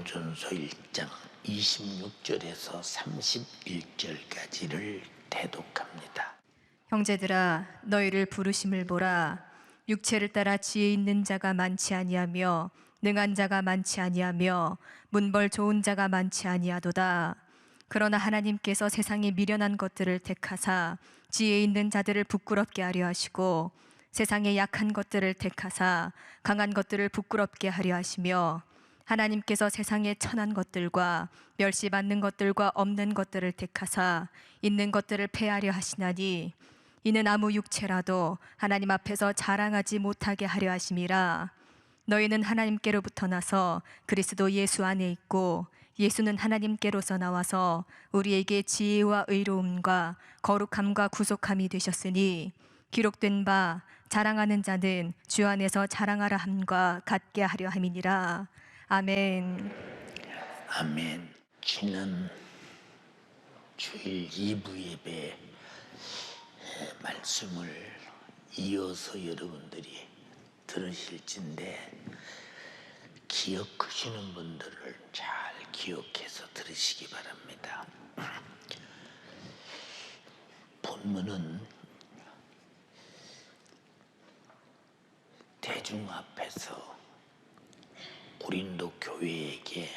고린도전서 1장 26절에서 31절까지를 대독합니다. 형제들아, 너희를 부르심을 보라. 육체를 따라 지혜 있는 자가 많지 아니하며 능한 자가 많지 아니하며 문벌 좋은 자가 많지 아니하도다. 그러나 하나님께서 세상에 미련한 것들을 택하사 지혜 있는 자들을 부끄럽게 하려 하시고 세상에 약한 것들을 택하사 강한 것들을 부끄럽게 하려 하시며 하나님께서 세상에 천한 것들과 멸시받는 것들과 없는 것들을 택하사 있는 것들을 패하려 하시나니 이는 아무 육체라도 하나님 앞에서 자랑하지 못하게 하려 하심이라. 너희는 하나님께로부터 나서 그리스도 예수 안에 있고 예수는 하나님께로서 나와서 우리에게 지혜와 의로움과 거룩함과 구속함이 되셨으니 기록된 바 자랑하는 자는 주 안에서 자랑하라 함과 같게 하려 함이니라. 아멘. 아멘. 지난 주일 2부 예배 말씀을 이어서 여러분들이 들으실진데 기억하시는 분들을 잘 기억해서 들으시기 바랍니다. 본문은 대중 앞에서 고린도 교회에게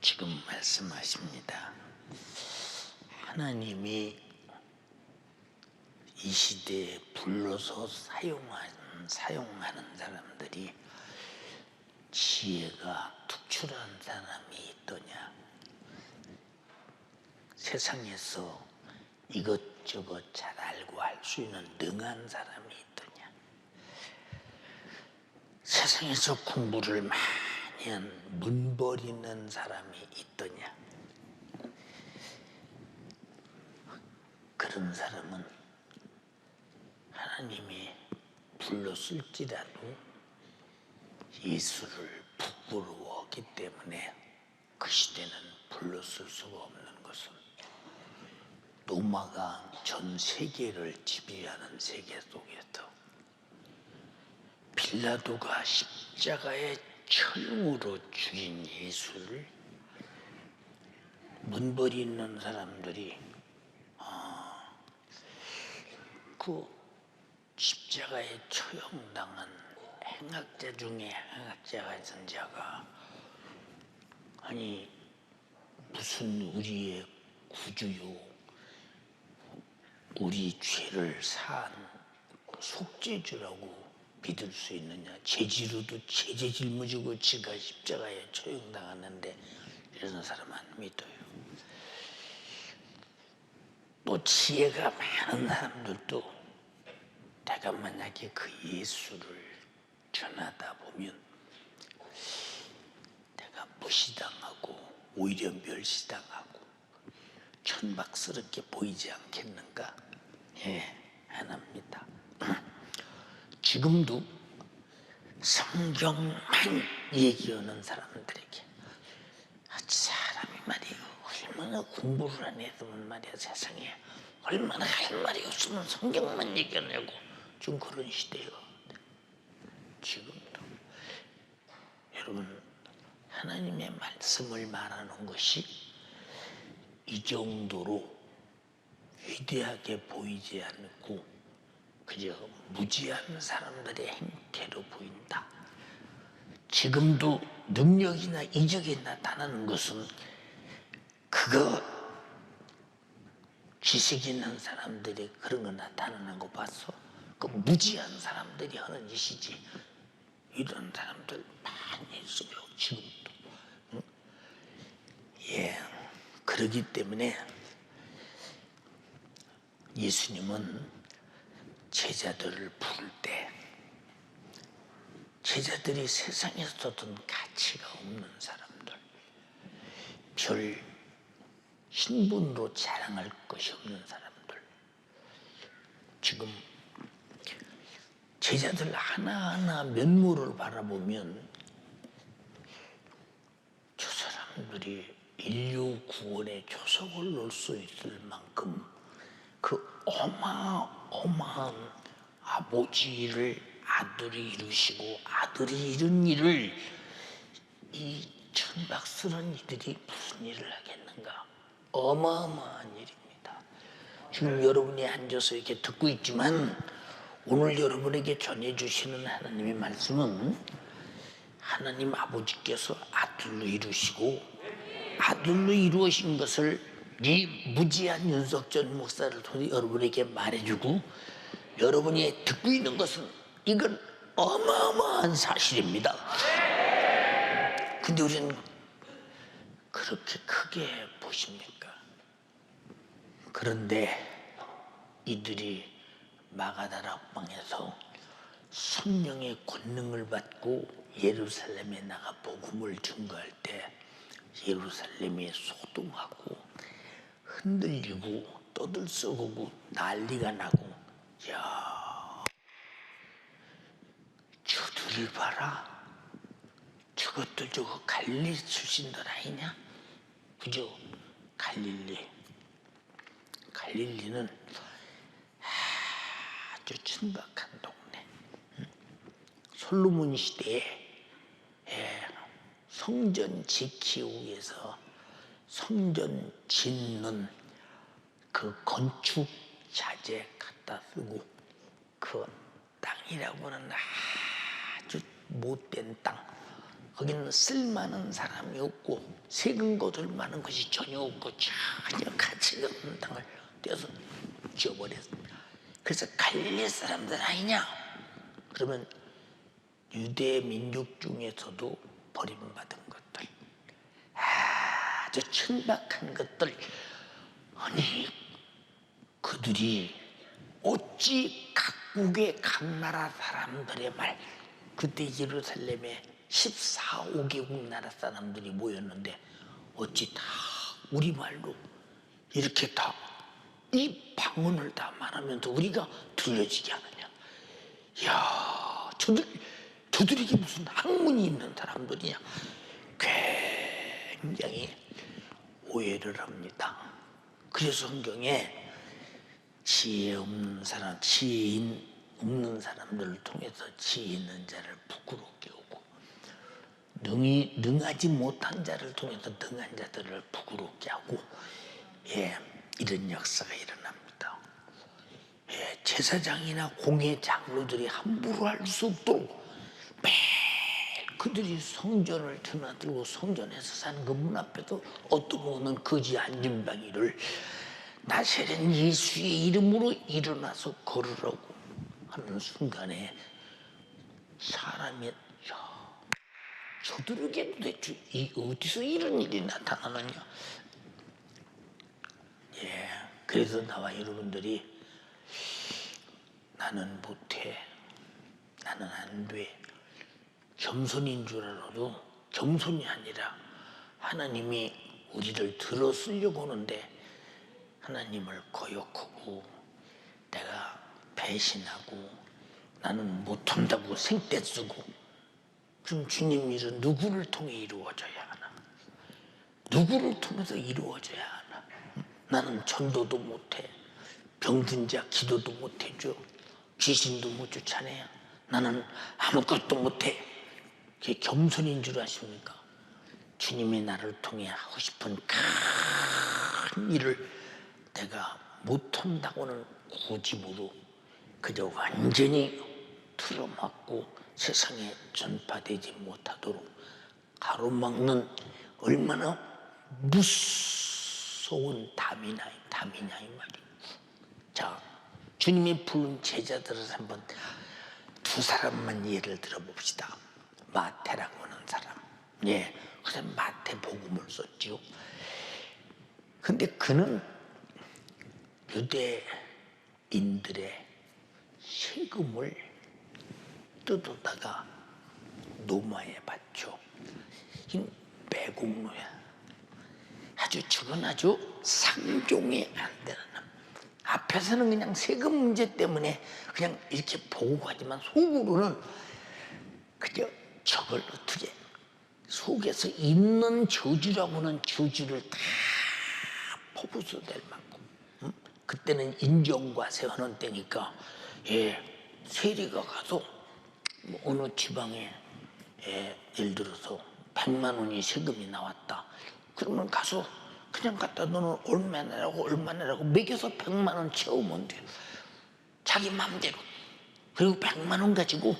지금 말씀하십니다. 하나님이 이 시대에 불러서 사용하는 사람들이 지혜가 특출한 사람이 있더냐? 세상에서 이것저것 잘 알고 할 수 있는 능한 사람이 있더냐? 세상에서 공부를 많이 한 문벌 있는 사람이 있더냐? 그런 사람은 하나님이 불렀을지라도 예수를 부끄러워하기 때문에 그 시대는 불렀을 수가 없는 것은 로마가 전 세계를 지배하는 세계 속에서 빌라도가 십자가의 철음으로 죽인 예수를 문벌이 있는 사람들이 그 십자가에 처형당한 행악자 중에 행악자가 있던 자가 아니 무슨 우리의 구주요 우리 죄를 사한 속죄주라고 믿을 수 있느냐? 죄지로도 죄제 짊어지고 지가 십자가에 처형당하는데 이런 사람 안 믿어요. 또 지혜가 많은 사람들도 내가 만약에 그 예수를 전하다 보면 내가 무시당하고 오히려 멸시당하고 천박스럽게 보이지 않겠는가? 안 합니다. 지금도 성경만 얘기하는 사람들에게 사람이 말이에요. 얼마나 공부를 안 했으면 말이야 세상에 얼마나 할 말이 없으면 성경만 얘기하냐고 좀 그런 시대예요. 지금도 여러분 하나님의 말씀을 말하는 것이 이 정도로 위대하게 보이지 않고 그저 무지한 사람들의 행태로 보인다. 지금도 능력이나 이적이 나타나는 것은 그거 지식 있는 사람들이 그런 거 나타나는 거 봤어? 그 무지한 사람들이 하는 짓이지. 이런 사람들 많이 있어요. 지금도. 응? 그러기 때문에 예수님은 제자들을 부를 때 제자들이 세상에서든 가치가 없는 사람들, 별 신분으로 자랑할 것이 없는 사람들, 지금 제자들 하나하나 면모를 바라보면 저 사람들이 인류 구원의 초석을 놓을 수 있을 만큼 그 어마어마한 아버지를 아들이 이루시고 아들이 이룬 일을 이 천박스러운 이들이 무슨 일을 하겠는가? 어마어마한 일입니다. 지금 여러분이 앉아서 이렇게 듣고 있지만 오늘 여러분에게 전해주시는 하나님의 말씀은 하나님 아버지께서 아들로 이루시고 아들로 이루어진 것을 이 무지한 윤석전 목사를 통해 여러분에게 말해주고 여러분이 듣고 있는 것은 이건 어마어마한 사실입니다. 근데 우리는 그렇게 크게 보십니까? 그런데 이들이 마가다라 옥방에서 성령의 권능을 받고 예루살렘에 나가 복음을 증거할 때 예루살렘이 소동하고 흔들리고 떠들썩하고 난리가 나고, 야, 저들을 봐라. 저것들 저거 갈릴리 출신들 아니냐? 그죠? 갈릴리는 아주 천박한 동네. 솔로몬 시대에 성전 지키기 위해서 성전 짓는 그 건축 자재 갖다 쓰고 그 땅이라고는 아주 못된 땅. 거기는 쓸만한 사람이 없고 세금 거둘 만한 것이 전혀 없고 전혀 가치가 없는 땅을 떼서 지어버렸습니다. 그래서 갈릴리 사람들 아니냐? 그러면 유대 민족 중에서도 버림받은 것들, 아주 천박한 것들, 아니 그들이 어찌 각국의 각 나라 사람들의 말, 그때 예루살렘에 14,5개국 나라 사람들이 모였는데 어찌 다 우리말로 이렇게 다 이 방언을 다 말하면서 우리가 들려지게 하느냐? 이야, 저들에게 무슨 학문이 있는 사람들이냐? 굉장히 오해를 합니다. 그래서 성경에 지혜 없는 사람, 지혜인 없는 사람들을 통해서 지혜 있는 자를 부끄럽게 하고 능하지 못한 자를 통해서 능한 자들을 부끄럽게 하고, 이런 역사가 일어납니다. 제사장이나 공회 장로들이 함부로 할 수 없도록 매일 그들이 성전을 드나들고 성전에서 사는 그 문 앞에도 어떤 분은 거지 안진뱅이를 나세렛 예수의 이름으로 일어나서 걸으라고 하는 순간에 사람이, 저들에게 도대체 어디서 이런 일이 나타나느냐? 그래서 나와 여러분들이 나는 못해, 나는 안 돼, 겸손인 줄 알아도 겸손이 아니라 하나님이 우리를 들어쓰려고 하는데 하나님을 거역하고 내가 배신하고 나는 못한다고 생떼 쓰고, 그럼 주님 일은 누구를 통해 이루어져야 하나? 누구를 통해서 이루어져야 하나? 나는 전도도 못해, 병든 자 기도도 못해줘, 귀신도 못 쫓아내, 나는 아무것도 못해. 그게 겸손인 줄 아십니까? 주님이 나를 통해 하고 싶은 큰 일을 내가 못한다고는 고집으로 그저 완전히 틀어막고 세상에 전파되지 못하도록 가로막는 얼마나 무서운 담이냐 이 말이에요. 자, 주님이 부른 제자들을 한번 두 사람만 예를 들어봅시다. 마태라고 하는 사람, 그래서 마태복음을 썼지요. 근데 그는 유대인들의 세금을 뜯어다가 노마에 받죠. 이 매국노야. 저건 아주 상종이 안 되는, 앞에서는 그냥 세금 문제 때문에 그냥 이렇게 보고 가지만 속으로는 그저 저걸 어떻게 속에서 있는 저주라고는 저주를 다 퍼부숴댈 만큼, 그때는 인정과세 하는 때니까 세리가 가서 뭐 어느 지방에 예를 들어서 100만 원이 세금이 나왔다. 그러면 가서 그냥 갖다 너는 얼마나라고 매겨서 100만 원 채우면 돼. 자기 마음대로. 그리고 100만 원 가지고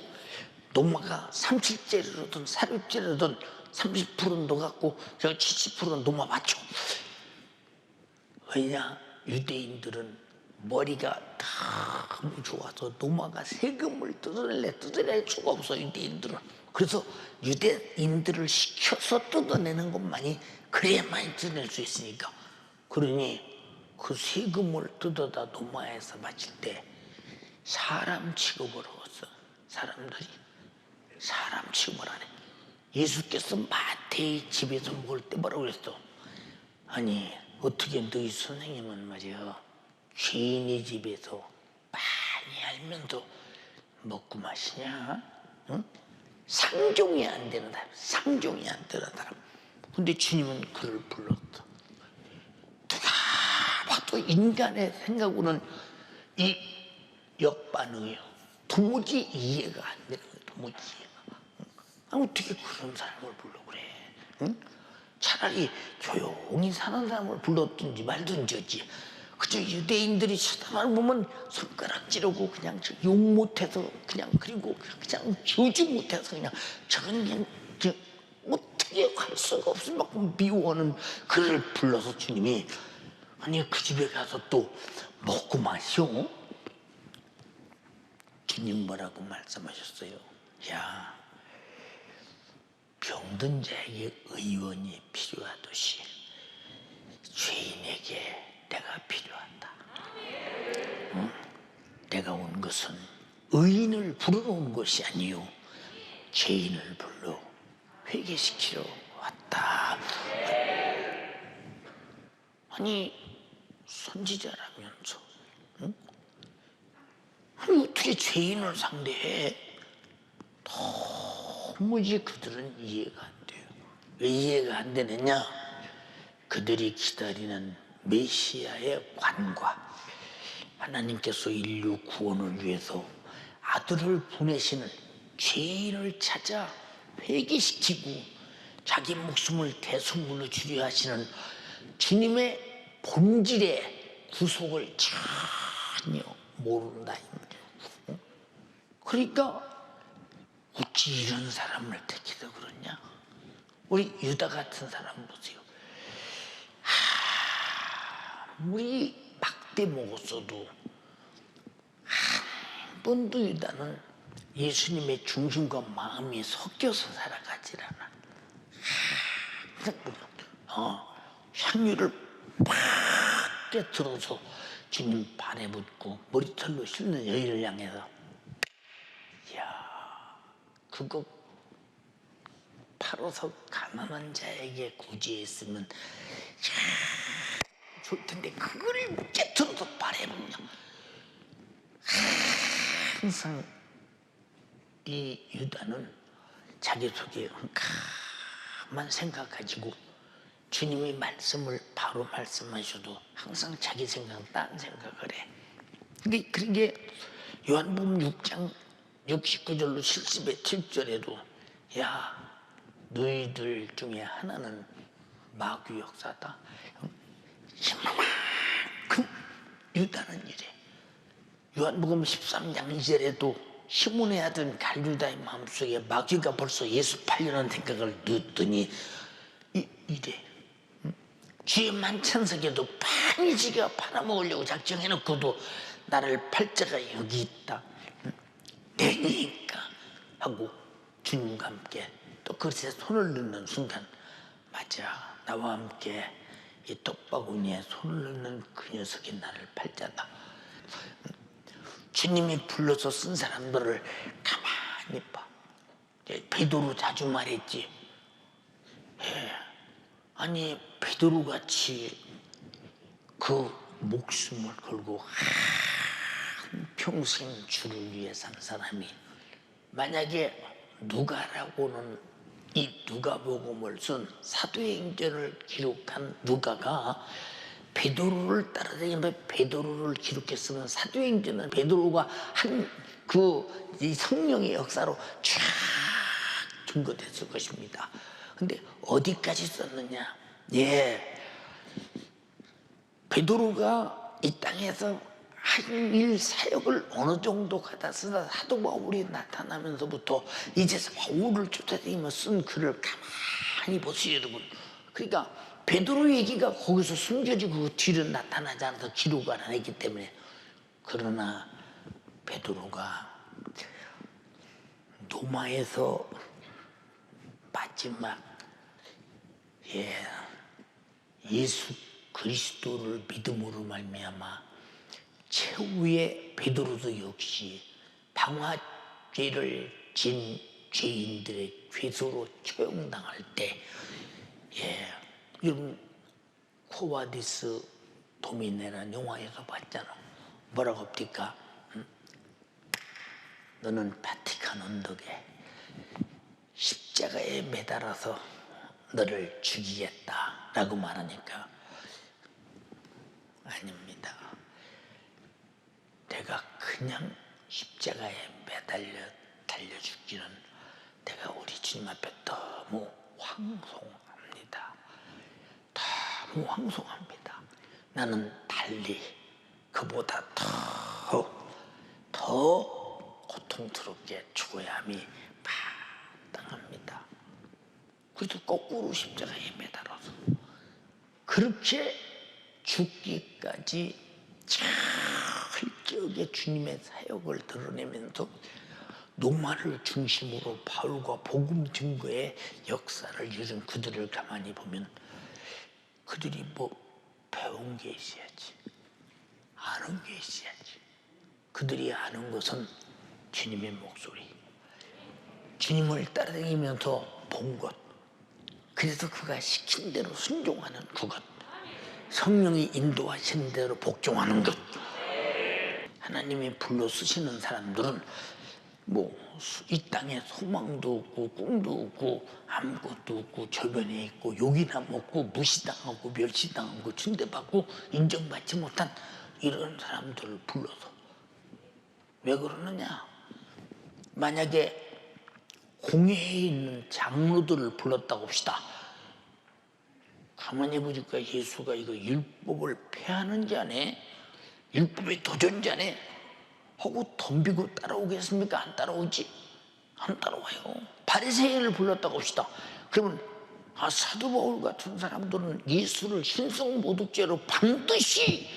노마가 37제로든 40제로든 30%는 너 갖고 저 70%는 노마 맞춰. 왜냐? 유대인들은 머리가 너무 좋아서 노마가 세금을 뜯어낼 수가 없어. 유대인들은. 그래서 유대인들을 시켜서 뜯어내는 것만이 그래야만이 뜯어낼 수 있으니까. 그러니 그 세금을 뜯어다 노마에서 바칠 때 사람 취급을 하었어. 사람들이 사람 취급을 안 해. 예수께서 마태의 집에서 먹을 때 뭐라고 그랬어? 아니 어떻게 너희 선생님은 말이야 죄인의 집에서 많이 알면서 먹고 마시냐? 응? 상종이 안 되는 사람, 상종이 안 되는 사람. 근데 주님은 그를 불렀다. 누가 봐도 인간의 생각으로는 이 역반응이요. 도무지 이해가 안 되는 거예요. 도무지 이해가. 어떻게 그런 사람을 불러 그래? 응? 차라리 조용히 사는 사람을 불렀든지 말든지 했지. 그저 유대인들이 쳐다만 보면 손가락질하고 그냥 욕 못해서 그냥 그리고 그냥 저주 못해서 그냥 저건 그냥 어떻게 할 수가 없을 만큼 미워하는 그를 불러서 주님이 아니 그 집에 가서 또 먹고 마셔. 주님 뭐라고 말씀하셨어요? 야 병든 자에게 의원이 필요하듯이 죄인에게 내가 필요하다. 응? 내가 온 것은 의인을 부르러 온 것이 아니요 죄인을 불러 회개시키러 왔다. 아니 선지자라면서 응? 아니 어떻게 죄인을 상대해? 도무지 그들은 이해가 안 돼요. 왜 이해가 안 되느냐? 그들이 기다리는 메시아의 관과 하나님께서 인류 구원을 위해서 아들을 보내시는 죄인을 찾아 회개시키고 자기 목숨을 대속물로 주려 하시는 주님의 본질의 구속을 전혀 모른다 이 말이에요. 그러니까 어찌 이런 사람을 택해서 그러냐? 우리 유다 같은 사람 보세요. 아무리 막대 먹었어도 한 번도 유다는 예수님의 중심과 마음이 섞여서 살아가질 않아. 향유를 팍 깨트려서 주님 발에 붓고 머리털로 씻는 여인을 향해서 이야 그거 팔아서 가난한 자에게 구제했으면 좋을 텐데 그걸 깨트려서 발에 붓냐. 항상 이 유다는 자기 속에 흠가만 생각 가지고 주님이 말씀을 바로 말씀하셔도 항상 자기 생각, 딴 생각을 해. 그런 게 요한복음 6장 69절로 70의 7절에도 야 너희들 중에 하나는 마귀 역사다. 이만큼 유다는 이래. 요한복음 13장 2절에도 시몬의 아들 갈유다의 마음속에 마귀가 벌써 예수 팔려는 생각을 넣었더니 이래. 주의 만찬석에도 많이 지가 팔아먹으려고 작정해놓고도 나를 팔 자가 여기 있다. 내니까 하고 주님과 함께 또 그릇에 손을 넣는 순간 맞아 나와 함께 이 떡바구니에 손을 넣는 그 녀석이 나를 팔 자다. 주님이 불러서 쓴 사람들을 가만히 봐. 베드로 자주 말했지. 아니 베드로같이 그 목숨을 걸고 한평생 주를 위해 산 사람이 만약에 누가라고는 이 누가복음을 쓴 사도행전을 기록한 누가가 베드로를 따라다니며 베드로를 기록했으면 사도행전은 베드로가 한 이 성령의 역사로 쫙 증거됐을 것입니다. 근데 어디까지 썼느냐? 예, 베드로가 이 땅에서 한 일 사역을 어느 정도 갖다 쓰다 사도 바울이 나타나면서부터 이제 바울을 쫓아다니며 쓴 글을 가만히 보세요, 여러분. 그러니까 베드로 얘기가 거기서 숨겨지고 그 뒤로 나타나지 않아서 기록을 안 했기 때문에. 그러나 베드로가 로마에서 마지막 예수 그리스도를 믿음으로 말미암아 최후의 베드로도 역시 방화죄를 진 죄인들의 괴소로 처형당할 때, 여러분 코바디스 도미네라는 영화에서 봤잖아. 뭐라고 합니까? 너는 바티칸 언덕에 십자가에 매달아서 너를 죽이겠다 라고 말하니까, 아닙니다. 내가 그냥 십자가에 매달려 달려 죽기는 내가 우리 주님 앞에 너무 황송합니다. 너무 황송합니다. 나는 달리 그보다 더 고통스럽게 죽어야 함이 마땅합니다. 그래서 거꾸로 십자가에 매달아서 그렇게 죽기까지 철저하게 주님의 사역을 드러내면서 로마를 중심으로 바울과 복음 증거의 역사를 이룬 그들을 가만히 보면 그들이 뭐 배운 게 있어야지, 아는 게 있어야지. 그들이 아는 것은 주님의 목소리, 주님을 따라다니면서 본 것, 그래서 그가 시킨 대로 순종하는 그것, 성령이 인도하시는 대로 복종하는 것. 하나님이 불러 쓰시는 사람들은 뭐 이 땅에 소망도 없고 꿈도 없고 아무것도 없고 저변에 있고 욕이나 먹고 무시당하고 멸시당하고 침대받고 인정받지 못한 이런 사람들을 불러서. 왜 그러느냐? 만약에 공회에 있는 장로들을 불렀다고 합시다. 가만히 보니까 예수가 이거 율법을 폐하는 자네, 율법의 도전자네 하고 덤비고 따라오겠습니까? 안 따라오지? 안 따라와요. 바리새인을 불렀다고 합시다. 그러면 사도 바울 같은 사람들은 예수를 신성모독죄로 반드시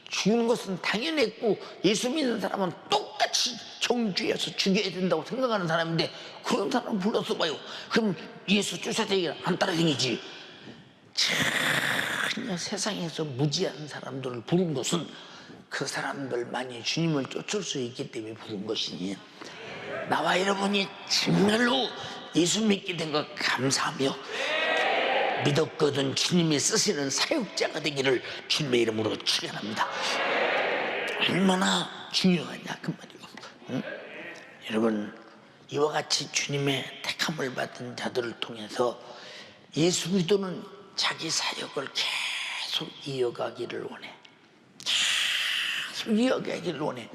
죽이는 것은 당연했고 예수 믿는 사람은 똑같이 정죄해서 죽여야 된다고 생각하는 사람인데 그런 사람 불러서 봐요. 그럼 예수 쫓아다니기 안 따라다니지. 전혀 세상에서 무지한 사람들을 부른 것은 그 사람들만이 주님을 쫓을 수 있기 때문에 부른 것이니, 나와 여러분이 정말로 예수 믿게 된 것 감사하며 믿었거든 주님이 쓰시는 사역자가 되기를 주님의 이름으로 축원합니다. 얼마나 중요하냐 그 말이고. 응? 여러분, 이와 같이 주님의 택함을 받은 자들을 통해서 예수 그리스도는 자기 사역을 계속 이어가기를 원해. 계속 이어가기를 원해.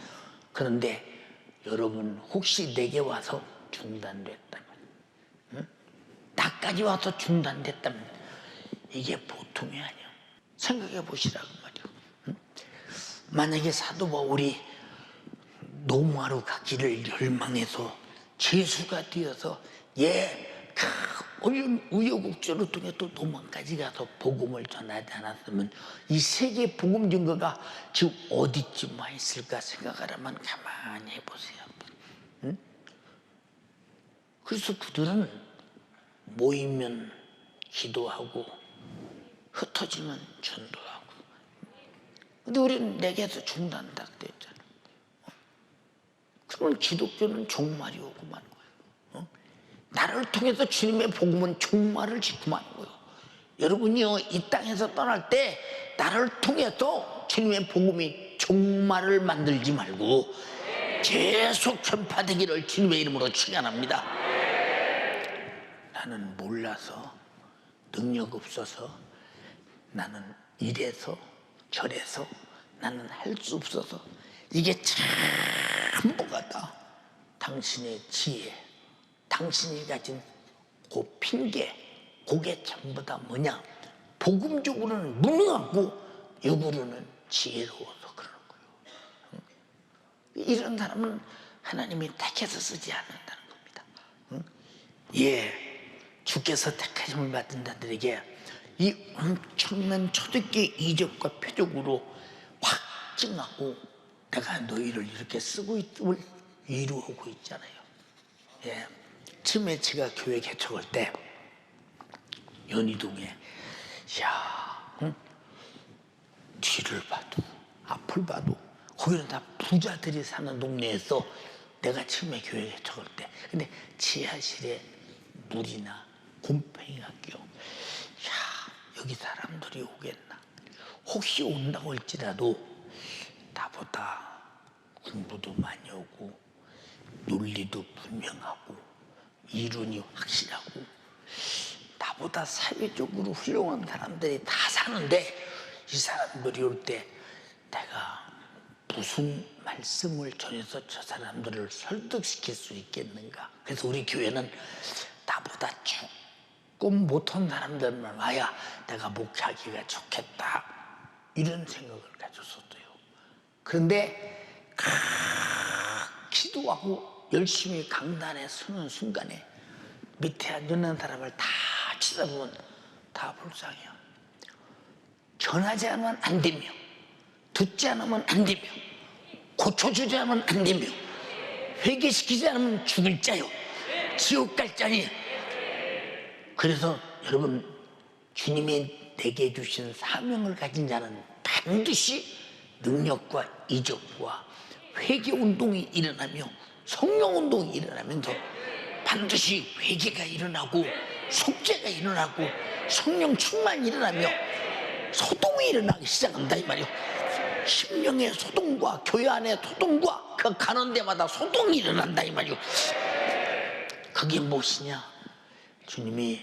그런데 여러분, 혹시 내게 와서 중단됐다면, 응? 나까지 와서 중단됐다면 이게 보통이 아니야. 생각해 보시라고 말이야. 응? 만약에 사도 바울이 노마로 가기를 열망해서 죄수가 되어서 우여곡절을 통해 또 도망까지 가서 복음을 전하지 않았으면 이 세계 복음 증거가 지금 어디쯤 와 있을까 생각하라면 가만히 해보세요. 응? 그래서 그들은 모이면 기도하고 흩어지면 전도하고. 근데 우리는 내게서 중단다 그랬잖아. 그러면 기독교는 종말이 오고 마는 거예요. 나를 통해서 주님의 복음은 종말을 짓고 마는 거예요. 여러분이요, 이 땅에서 떠날 때 나를 통해서 주님의 복음이 종말을 만들지 말고 계속 전파되기를 주님의 이름으로 축원합니다. 나는 몰라서, 능력 없어서, 나는 이래서 저래서, 나는 할 수 없어서, 이게 참 뭐가다. 당신의 지혜, 당신이 가진 그 핑계, 그게 전부 다 뭐냐? 복음적으로는 무능하고 역으로는 지혜로워서 그러는 거예요. 이런 사람은 하나님이 택해서 쓰지 않는다는 겁니다. 예, 주께서 택하심을 받은 자들에게 이 엄청난 초대교회 이적과 표적으로 확증하고 내가 너희를 이렇게 쓰고 있음을 이루어오고 있잖아요. 예, 처음에 제가 교회 개척할 때 연희동에 뒤를 봐도 앞을 봐도 거기는 다 부자들이 사는 동네에서 내가 처음에 교회 개척할 때 근데 지하실에 물이나 곰팡이가 껴. 여기 사람들이 오겠나? 혹시 온다고 할지라도 나보다 공부도 많이 오고 논리도 분명하고 이론이 확실하고 나보다 사회적으로 훌륭한 사람들이 다 사는데 이 사람들이 올 때 내가 무슨 말씀을 전해서 저 사람들을 설득시킬 수 있겠는가? 그래서 우리 교회는 나보다 조금 못한 사람들만 와야 내가 목회하기가 좋겠다 이런 생각을 가졌었어요. 그런데 기도하고 열심히 강단에 서는 순간에 밑에 앉아있는 사람을 다 쳐다보면 다 불쌍해요. 전하지 않으면 안 되며 듣지 않으면 안 되며 고쳐주지 않으면 안 되며 회개시키지 않으면 죽을 자요 지옥 갈 자니. 그래서 여러분 주님이 내게 주신 사명을 가진 자는 반드시 능력과 이적과 회개운동이 일어나며 성령운동이 일어나면서 반드시 회개가 일어나고 속죄가 일어나고 성령 충만이 일어나며 소동이 일어나기 시작한다 이 말이요. 심령의 소동과 교회 안의 소동과 그 가는 데마다 소동이 일어난다 이 말이요. 그게 무엇이냐? 주님이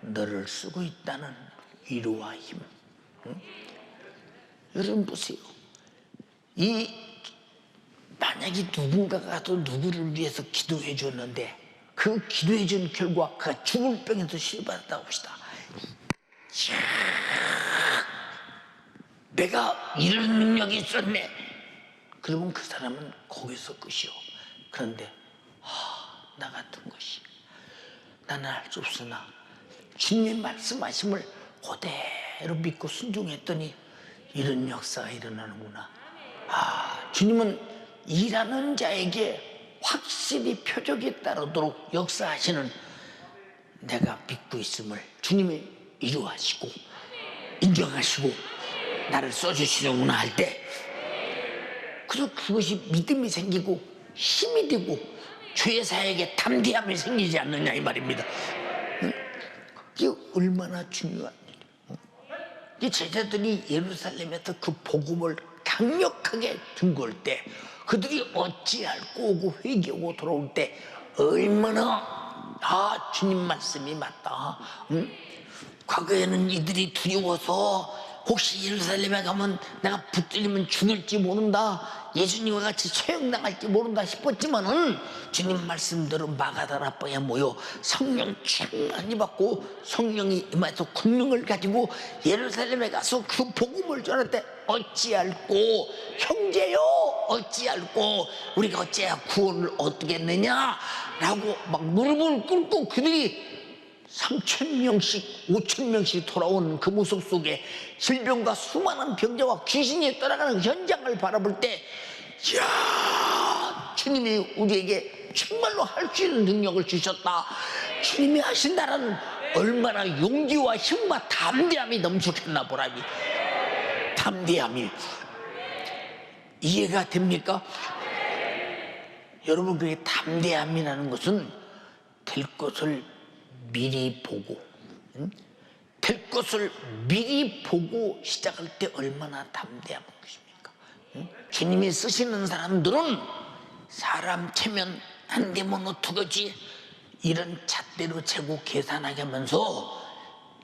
너를 쓰고 있다는 위로와 힘. 응? 여러분 보세요. 만약에 누군가가 또 누구를 위해서 기도해 줬는데 그 기도해 준 결과 그가 죽을 병에서 치료받았다고 합시다. 내가 이런 능력이 있었네. 그러면 그 사람은 거기서 끝이요. 그런데 나 같은 것이 나는 할 수 없으나 주님 말씀하심을 그대로 믿고 순종했더니 이런 역사가 일어나는구나. 주님은 일하는 자에게 확실히 표적이 따르도록 역사하시는 내가 믿고 있음을 주님이 이루하시고 인정하시고 나를 써주시는구나 할 때 그래서 그것이 믿음이 생기고 힘이 되고 주의 사역에 담대함이 생기지 않느냐 이 말입니다. 이게 얼마나 중요한 일이에요. 제자들이 예루살렘에서 그 복음을 강력하게 증거할 때 그들이 어찌할꼬 오고 회개하고 돌아올 때 얼마나 주님 말씀이 맞다. 과거에는 이들이 두려워서 혹시 예루살렘에 가면 내가 붙들리면 죽을지 모른다, 예수님과 같이 처형당할지 모른다 싶었지만은 주님 말씀대로 마가다라방에 모여 성령 충만히 받고 성령이 임해서 권능을 가지고 예루살렘에 가서 그 복음을 전할 때 어찌할꼬 형제요 어찌할꼬 우리가 어찌해야 구원을 얻겠느냐 라고 막 무릎을 꿇고 그들이 3,000명씩 5,000명씩 돌아온 그 모습 속에 질병과 수많은 병자와 귀신이 떠나가는 현장을 바라볼 때 이야 주님이 우리에게 정말로 할 수 있는 능력을 주셨다. 주님이 하신다라는 얼마나 용기와 힘과 담대함이 넘쳤겠나 보라니. 담대함이 이해가 됩니까? 여러분 그게 담대함이라는 것은 될 것을 미리 보고 될 것을 미리 보고 시작할 때 얼마나 담대한 것입니까? 주님이 쓰시는 사람들은 사람 체면 안 되면 어떡하지? 이런 잣대로 재고 계산하게 하면서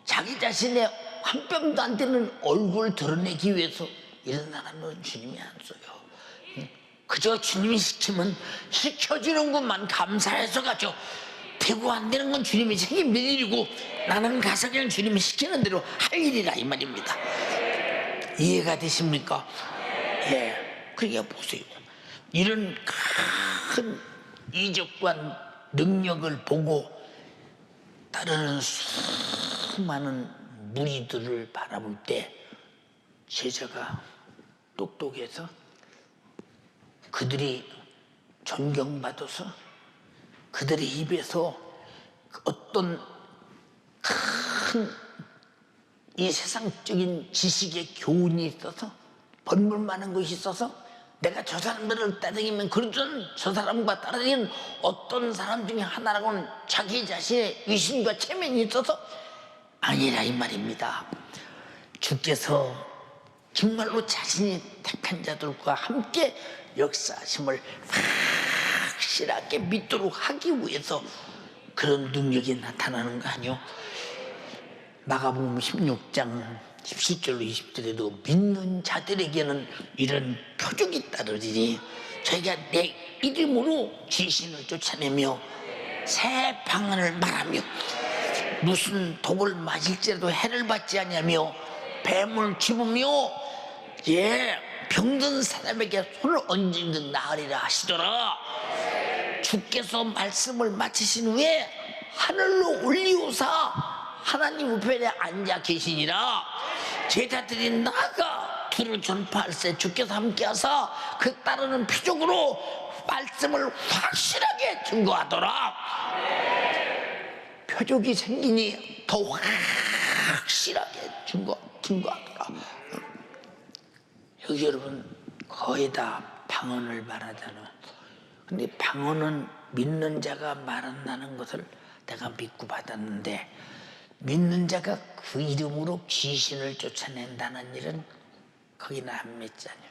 자기 자신의 한 뼘도 안 되는 얼굴 드러내기 위해서 이런 사람은 주님이 안 써요. 그저 주님이 시키면 시켜주는 것만 감사해서 가죠. 되고 안 되는 건 주님이 책임질 일이고 나는 가서 그냥 주님이 시키는 대로 할 일이라 이 말입니다. 이해가 되십니까? 예. 그러니까 보세요. 이런 큰 이적과 능력을 보고 따르는 수많은 무리들을 바라볼 때 제자가 똑똑해서 그들이 존경받아서 그들의 입에서 어떤 큰 이 세상적인 지식의 교훈이 있어서 번물 많은 것이 있어서 내가 저 사람들을 따르면 그러던 저 사람과 따르는 어떤 사람 중에 하나라고는 자기 자신의 의심과 체면이 있어서 아니라 이 말입니다. 주께서 정말로 자신이 택한 자들과 함께 역사하심을 확실하게 믿도록 하기 위해서 그런 능력이 나타나는 거 아니요? 마가복음 16장 17절로 20절에도 믿는 자들에게는 이런 표적이 따르리니 저희가 내 이름으로 귀신을 쫓아내며 새 방언을 말하며 무슨 독을 맞을지라도 해를 받지 아니하며 뱀을 집으며 병든 사람에게 손을 얹은 듯 나으리라 하시더라. 주께서 말씀을 마치신 후에 하늘로 올리우사 하나님 우편에 앉아 계시니라. 제자들이 나아가 둘을 전파할세 주께서 함께하사 그 따르는 표적으로 말씀을 확실하게 증거하더라. 표적이 생기니 더 확실하게 증거하더라. 여기 여러분 거의 다 방언을 말하잖아. 근데 방언은 믿는 자가 말한다는 것을 내가 믿고 받았는데 믿는 자가 그 이름으로 귀신을 쫓아낸다는 일은 거기는 안 믿잖아요.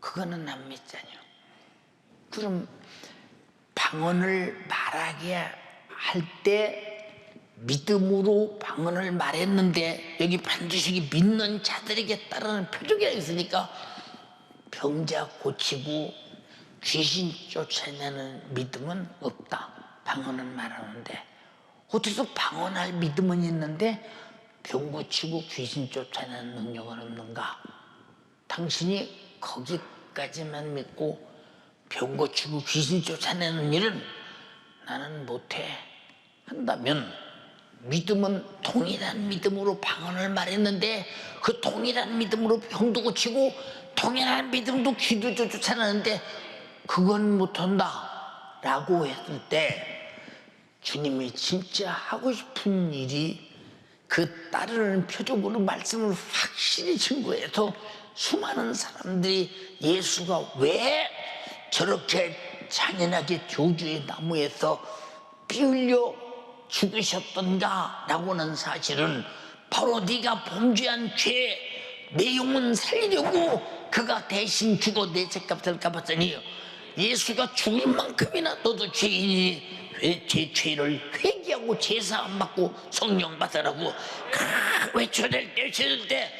그거는 안 믿잖아요. 그럼 방언을 말하게 할 때 믿음으로 방언을 말했는데 여기 반드시 믿는 자들에게 따르는 표적이 있으니까 병자 고치고 귀신 쫓아내는 믿음은 없다. 방언은 말하는데 어디서 방언할 믿음은 있는데 병 고치고 귀신 쫓아내는 능력은 없는가? 당신이 거기까지만 믿고 병 고치고 귀신 쫓아내는 일은 나는 못해 한다면 믿음은 동일한 믿음으로 방언을 말했는데 그 동일한 믿음으로 병도 고치고 동일한 믿음도 귀도 쫓아내는데 그건 못한다 라고 했을 때 주님이 진짜 하고 싶은 일이 그 따르는 표적으로 말씀을 확실히 증거해서 수많은 사람들이 예수가 왜 저렇게 잔인하게 저주의 나무에서 피 흘려 죽으셨던가 라고는 사실은 바로 네가 범죄한 죄 내 영혼 살리려고 그가 대신 죽어 내 죄값을 갚았으니 예수가 죽을 만큼이나 너도 죄인이니 제 죄를 회개하고 제사함 받고 성령 받으라고 외쳐낼 때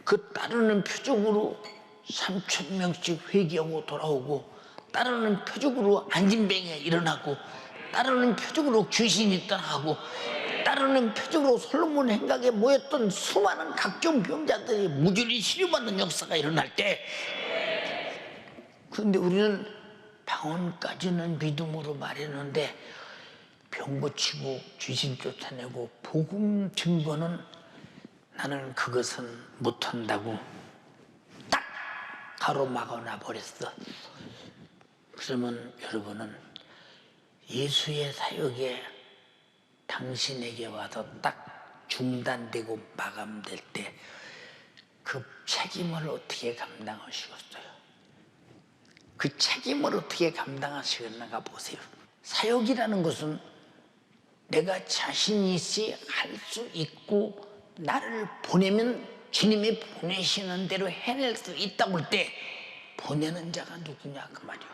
그 따르는 표적으로 3,000명씩 회개하고 돌아오고 따르는 표적으로 안진뱅이가 일어나고 따르는 표적으로 귀신이 떠나고 따르는 표적으로 솔로몬 행각에 모였던 수많은 각종 병자들이 무주리 치료받는 역사가 일어날 때 그런데 우리는 방언까지는 믿음으로 말했는데 병 고치고 귀신 쫓아내고 복음 증거는 나는 그것은 못한다고 딱 가로막아놔 버렸어. 그러면 여러분은 예수의 사역에 당신에게 와서 딱 중단되고 마감될 때 그 책임을 어떻게 감당하시겠어요? 그 책임을 어떻게 감당하시겠는가 보세요. 사역이라는 것은 내가 자신 있이 할 수 있고 나를 보내면 주님이 보내시는 대로 해낼 수 있다고 할 때 보내는 자가 누구냐 그 말이요.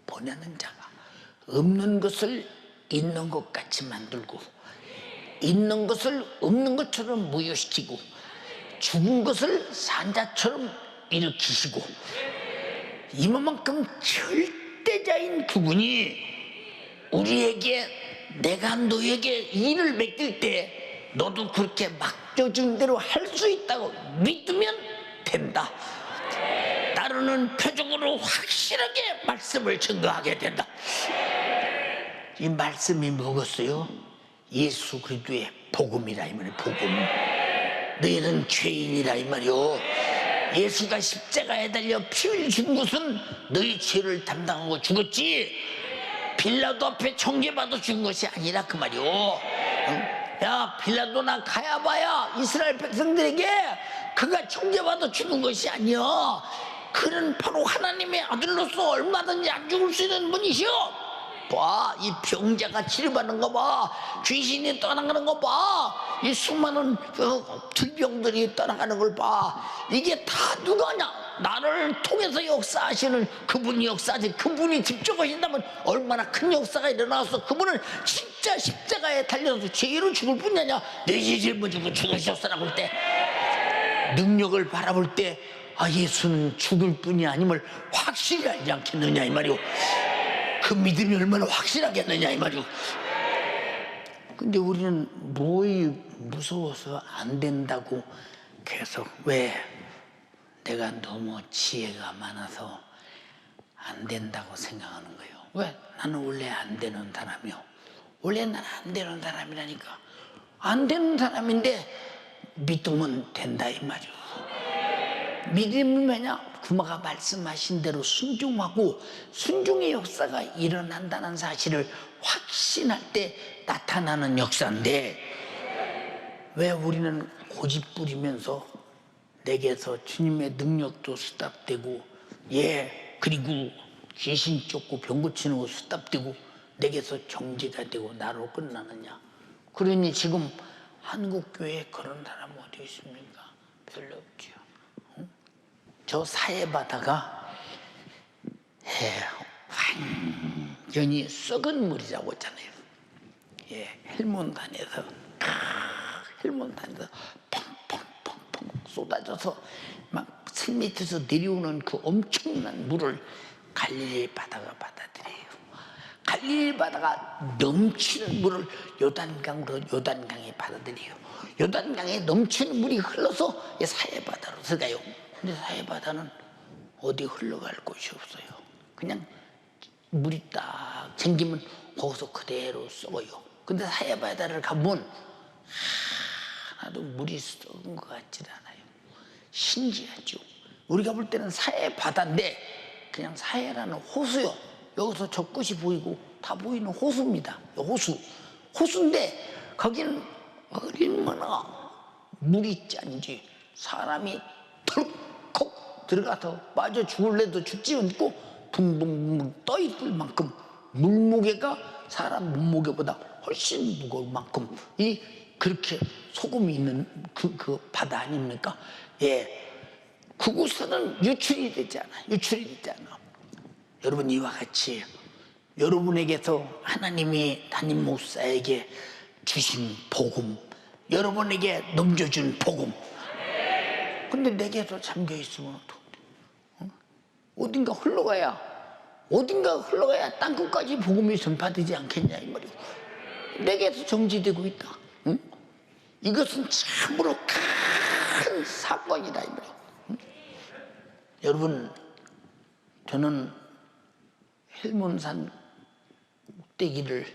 보내는 자가 없는 것을 있는 것 같이 만들고 있는 것을 없는 것처럼 무효시키고 죽은 것을 산 자처럼 일으키시고 이만큼 절대자인 그분이 우리에게 내가 너에게 일을 맡길 때 너도 그렇게 맡겨준 대로 할 수 있다고 믿으면 된다. 따르는 표적으로 확실하게 말씀을 증거하게 된다. 이 말씀이 뭐겠어요? 예수 그리스도의 복음이라 이 말이에요. 복음. 너희는 죄인이라 이 말이요. 예수가 십자가에 달려 피 흘려 죽은 것은 너희 죄를 담당하고 죽었지 빌라도 앞에 청계받아 죽은 것이 아니라 그 말이요. 야, 빌라도나 가야바야 이스라엘 백성들에게 그가 청계받아 죽은 것이 아니야. 그는 바로 하나님의 아들로서 얼마든지 안 죽을 수 있는 분이시오. 봐, 이 병자가 치료받는 거 봐, 귀신이 떠나가는 거 봐, 이 수많은 들병들이 떠나가는 걸 봐. 이게 다 누가냐? 나를 통해서 역사하시는 그분이 역사하지. 그분이 직접 하신다면 얼마나 큰 역사가 일어나서 그분은 진짜 십자가에 달려서 죄로 죽을 뿐이냐? 내 죄 짊어지고 죽으셨으라고 할 때, 능력을 바라볼 때, 아, 예수는 죽을 뿐이 아님을 확실히 알지 않겠느냐 이 말이오. 그 믿음이 얼마나 확실하겠느냐 이 말이오. 근데 우리는 뭐이 무서워서 안 된다고 계속, 왜? 내가 너무 지혜가 많아서 안 된다고 생각하는 거예요. 왜? 나는 원래 안 되는 사람이요. 원래 난 안 되는 사람이라니까. 안 되는 사람인데 믿으면 된다 이 말이오. 믿음이 뭐냐? 구마가 말씀하신 대로 순종하고 순종의 역사가 일어난다는 사실을 확신할 때 나타나는 역사인데, 왜 우리는 고집 부리면서 내게서 주님의 능력도 수답되고, 예, 그리고 귀신 쫓고 병 고치는 거 수답되고 내게서 정지가 되고 나로 끝나느냐? 그러니 지금 한국교회에 그런 사람 어디 있습니까? 별로 없죠. 저 사해바다가 완전히 썩은 물이라고 했잖아요. 예, 헬몬단에서 헬몬단에서 펑펑펑펑 쏟아져서 막 산 밑에서 내려오는 그 엄청난 물을 갈릴리 바다가 받아들여요. 갈릴리 바다가 넘치는 물을 요단강으로 요단강에 받아들여요. 요단강에 넘치는 물이 흘러서 사해바다로 들어가요. 근데 사해바다는 어디 흘러갈 곳이 없어요. 그냥 물이 딱 생기면 거기서 그대로 썩어요. 근데 사해바다를 가면 하나도 물이 썩은 것 같지 않아요. 신기하죠. 우리가 볼 때는 사해바다인데 그냥 사해라는 호수요. 여기서 저 끝이 보이고 다 보이는 호수입니다. 호수. 호수인데 거기는 얼마나 물이 짠지 사람이 덜컥 들어가서 빠져 죽을래도 죽지 않고 붕붕붕 떠있을 만큼 물무게가 사람 몸무게보다 훨씬 무거울 만큼 그렇게 소금이 있는 그 바다 아닙니까? 예, 그곳에는 유출이 되지 않아. 여러분, 이와 같이 여러분에게서 하나님이 담임 목사에게 주신 복음, 여러분에게 넘겨준 복음, 근데 내게서 잠겨있으면 어딘가 흘러가야 땅끝까지 복음이 전파되지 않겠냐 이 말이오. 내게서 정지되고 있다. 응? 이것은 참으로 큰 사건이다 이 말이오. 응? 여러분, 저는 헬몬산 꼭대기를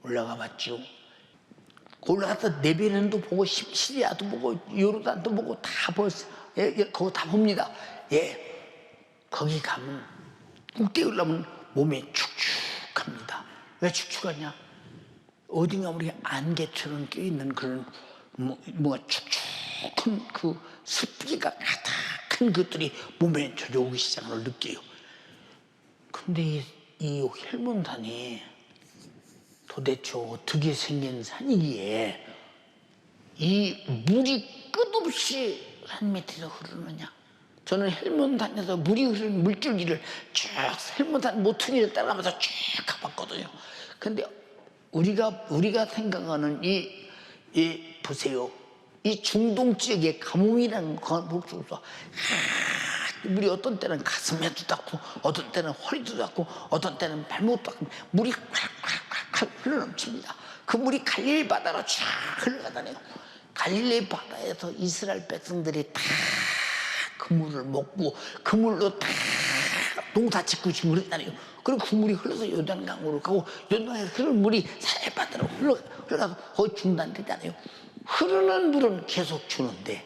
올라가 봤죠. 올라가서 네베는도 보고 시리아도 보고 요르단도 보고 다 벌써 그거 다 봅니다. 예, 거기 가면 꼭대기 올라오면 몸이 축축합니다. 왜 축축하냐? 어딘가 우리 안개처럼 껴있는 그런 뭐가 축축한 그 습기가 가득한 것들이 몸에 들어오기 시작을 느껴요. 근데 이 헬몬산이 도대체 어떻게 생긴 산이기에 이 물이 끝없이 산 밑에서 흐르느냐? 저는 헬몬산에서 물이 흐르는 물줄기를 쭉 헬몬산 모퉁이를 따라가면서 쭉 가봤거든요. 근데 우리가 생각하는 보세요. 이 중동 지역의 가뭄이라는 거 속에서 물이 어떤 때는 가슴에도 닿고 어떤 때는 허리도 닿고 어떤 때는 발목도 닿고 물이 콸콸콸콸 흘러넘칩니다. 그 물이 갈릴리 바다로 쫙 흘러가다네요. 갈릴리 바다에서 이스라엘 백성들이 다 그 물을 먹고 그 물로 다 농사 짓고 지금 그랬다네요. 그리고 그 물이 흘러서 요단강으로 가고 요단강에서 그런 물이 사해 바다로 흘러가서 거의 중단되잖아요. 흐르는 물은 계속 주는데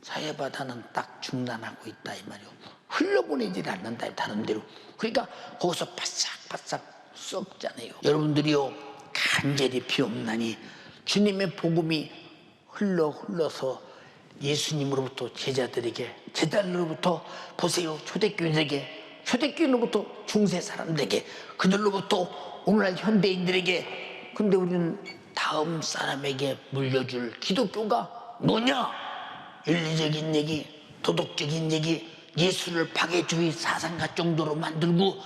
사해 바다는 딱 중단하고 있다 이 말이요. 흘러보내질 않는다 다른 데로. 그러니까 거기서 바싹바싹 썩잖아요. 여러분들이요 간절히 비옵나니 주님의 복음이 흘러서 예수님으로부터 제자들로부터 보세요 초대교인에게 초대교인으로부터 중세 사람들에게 그들로부터 오늘날 현대인들에게. 근데 우리는 다음 사람에게 물려줄 기독교가 뭐냐? 윤리적인 얘기, 도덕적인 얘기, 예수를 박애주의 사상가 정도로 만들고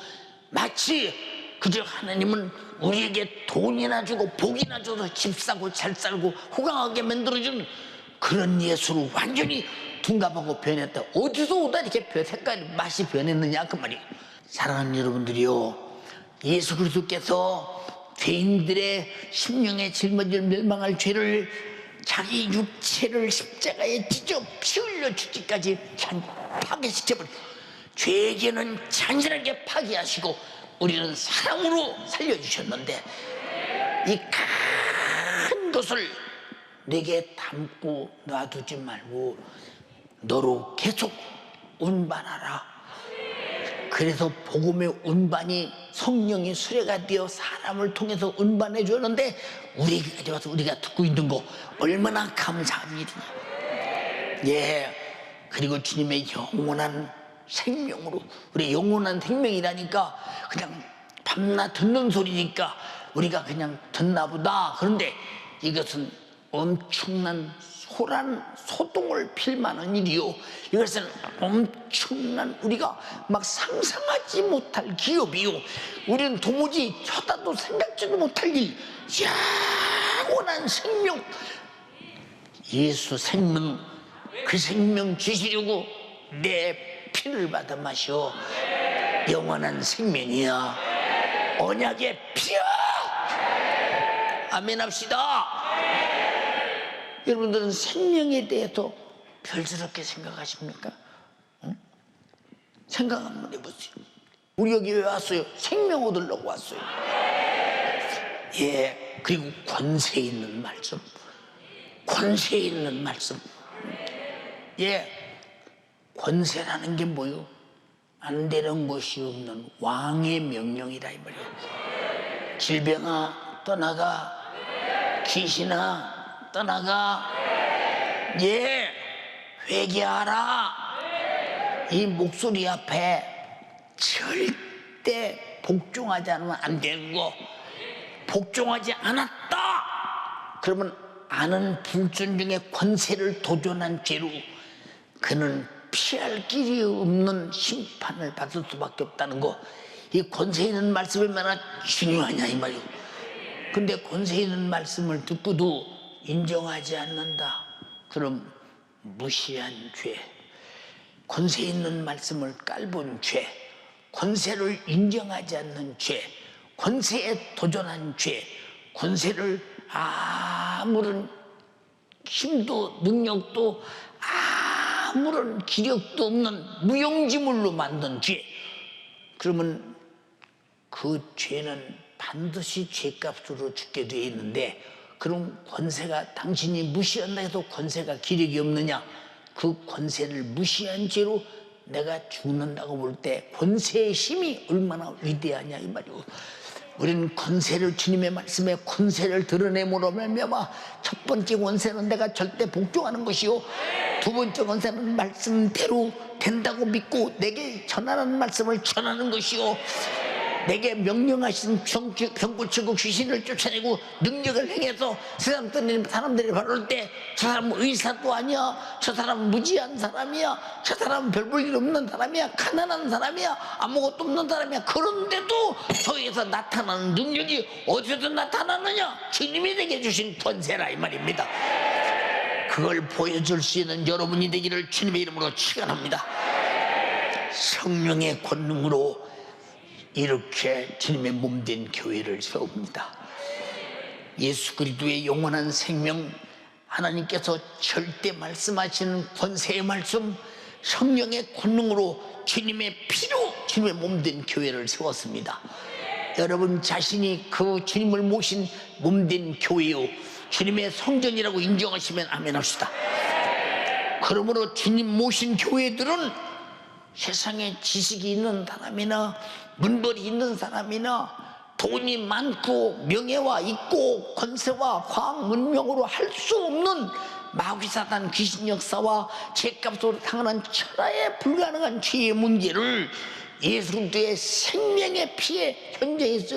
마치 그저 하나님은 우리에게 돈이나 주고 복이나 줘서 집 사고 잘 살고 호강하게 만들어준 그런 예수로 완전히 둔갑하고 변했다. 어디서 오다 이렇게 색깔 맛이 변했느냐 그 말이에요. 사랑하는 여러분들이요, 예수 그리스도께서 죄인들의 심령에 짊어질 멸망할 죄를 자기 육체를 십자가에 찢어 피 흘려 죽기까지 파괴시켜버려. 죄에게는 잔인하게 파괴하시고 우리는 사랑으로 살려주셨는데 이 큰 것을 내게 담고 놔두지 말고 너로 계속 운반하라. 그래서 복음의 운반이 성령이 수레가 되어 사람을 통해서 운반해 주었는데 우리에게 와서 우리가 듣고 있는 거 얼마나 감사한 일이냐. 예, 그리고 주님의 영원한 생명으로, 우리 영원한 생명이라니까 그냥 밤낮 듣는 소리니까 우리가 그냥 듣나 보다. 그런데 이것은 엄청난 소동을 필 만한 일이요. 이것은 엄청난 우리가 막 상상하지 못할 기업이요. 우리는 도무지 쳐다도 생각지도 못할 일. 영원한 생명, 예수 생명, 그 생명 주시려고 내 피를 받아 마셔. 영원한 생명이야. 언약의 피야. 아멘 합시다. 여러분들은 생명에 대해서 별스럽게 생각하십니까? 응? 생각 한번 해보세요. 우리 여기 왜 왔어요? 생명 얻으려고 왔어요. 예, 그리고 권세 있는 말씀, 권세 있는 말씀. 예, 권세라는 게 뭐요? 안 되는 것이 없는 왕의 명령이라 이 말이에요. 질병아 떠나가, 귀신아 떠나가. 예, 회개하라. 이 목소리 앞에 절대 복종하지 않으면 안 되는 거. 복종하지 않았다 그러면 아는 불순종의 권세를 도전한 죄로 그는 피할 길이 없는 심판을 받을 수밖에 없다는 거. 이 권세 있는 말씀이 얼마나 중요하냐 이 말이에요. 근데 권세 있는 말씀을 듣고도 인정하지 않는다. 그럼 무시한 죄, 권세 있는 말씀을 깔본 죄, 권세를 인정하지 않는 죄, 권세에 도전한 죄, 권세를 아무런 힘도 능력도 아무런 기력도 없는 무용지물로 만든 죄. 그러면 그 죄는 반드시 죄값으로 죽게 되어 있는데, 그럼 권세가 당신이 무시한다 해도 권세가 기력이 없느냐? 그 권세를 무시한 죄로 내가 죽는다고 볼 때 권세의 힘이 얼마나 위대하냐 이 말이오. 우리는 권세를, 주님의 말씀에 권세를 드러내므로 말미암아 첫 번째 권세는 내가 절대 복종하는 것이요, 두 번째 권세는 말씀대로 된다고 믿고 내게 전하는 말씀을 전하는 것이요, 내게 명령하신 병고치고 귀신을 쫓아내고 능력을 행해서 사람들이 바라볼 때 저 사람은 의사도 아니야, 저 사람은 무지한 사람이야, 저 사람은 별 볼 일 없는 사람이야, 가난한 사람이야, 아무것도 없는 사람이야. 그런데도 저에서 나타나는 능력이 어디서 나타나느냐? 주님이 내게 주신 권세라 이 말입니다. 그걸 보여줄 수 있는 여러분이 되기를 주님의 이름으로 축원합니다. 성령의 권능으로 이렇게 주님의 몸된 교회를 세웁니다. 예수 그리스도의 영원한 생명, 하나님께서 절대 말씀하시는 권세의 말씀, 성령의 권능으로 주님의 피로 주님의 몸된 교회를 세웠습니다. 여러분 자신이 그 주님을 모신 몸된 교회요, 주님의 성전이라고 인정하시면 아멘 합시다. 그러므로 주님 모신 교회들은 세상에 지식이 있는 사람이나 문벌이 있는 사람이나 돈이 많고 명예와 있고 권세와 과학 문명으로 할 수 없는 마귀사단 귀신 역사와 죄값으로 당하는 천하에 불가능한 죄의 문제를 예수 그리스도의 생명의 피에